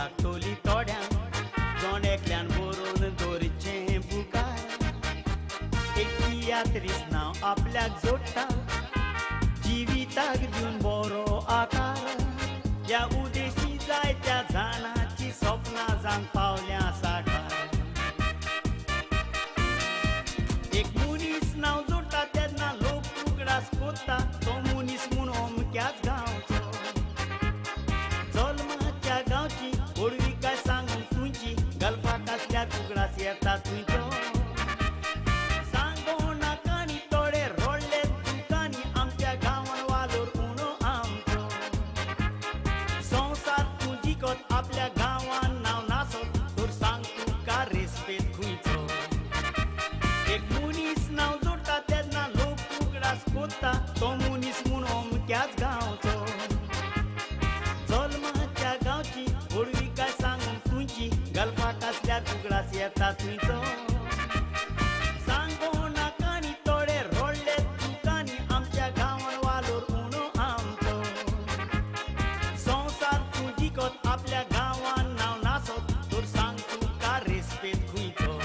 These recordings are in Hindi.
लागतली तोड्यांक जोणेकल्यान बरोवन दवरचें बुकार एक तियात्रीस नांव आपल्याक जोडटा जिविताक दिवन बरो आकार ह्या उदेशी जायत्या जाणांची सपनां जावन पावल्या साकार एक मनीस नांव जोडटा तेन्ना लोक उगडास कोत्ता तो मनीस म्हूण अमक्याच गांवचो जल्माच्या गांवची गोडविकाय सांगून तुमची गल्फाक आसल्या उगडास येता तुजो सांगो नाका आनी थोडे रोडले दुकानी आमच्या गांवान वालोर उणो आमचो संवसार तूं जिखत आपल्या गांवान नांव नासत तर सांग तुका रेस्पेद खंयचो एक मनीस नांव जोडटा तेन्ना लोक उगडास कोत्ता तो मनीस म्हूण अमक्याच गांवचो जल्माच्या गांवची गोडविकाय सांगून तुमची गल्फाक आसल्या उगडास येता तुजो सांगो नाका आनी थोडे रोडले दुकानी आमच्या गांवान वालोर उणो आमचो संवसार तूं जिखत आपल्या गांवान नांव नासत तर सांग तुका रेस्पेद खंयचो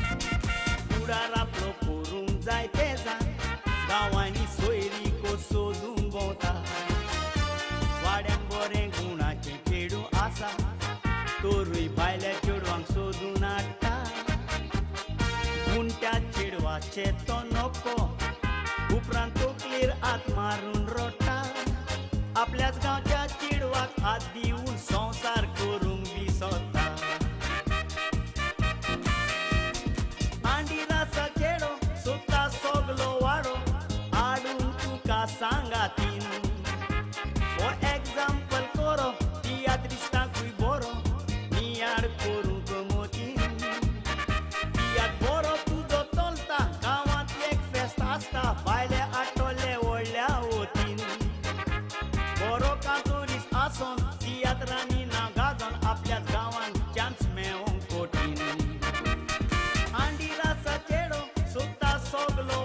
फुडार आपलो करूंक जाय ते जाण गांवांनी सोयरी कस सोदूंक भोंवता वाड्यान बरें गुणाचें चेडूं आसा तोरूय भायल्या चेडवांक सोदून हाडटा पूण त्या चेडवाचे तो नको उपरांत तकलेर हात मारून रडटा आपल्याच गांवच्या चेडवाक हात दिवन संवसार करूंक विसरता आंडिराचा चेडो सोदता सगलो वाडो हाडून तुका सांगातीन हो एग्जाम्पल करो तियात्रिस्तांकूय बरो नियाड करूंक मोतीन तियात बरो तुजो चलता गांवांत एक फेस्त आसता भायले आटोले व्हडल्या वतीन बरो कांतोरीस आसोन तियात्रांनी नांव गाजोन आपल्याच गांवांत चान्स मेळोवंक कठीण आंडिराचा चेडो सोदता सगलो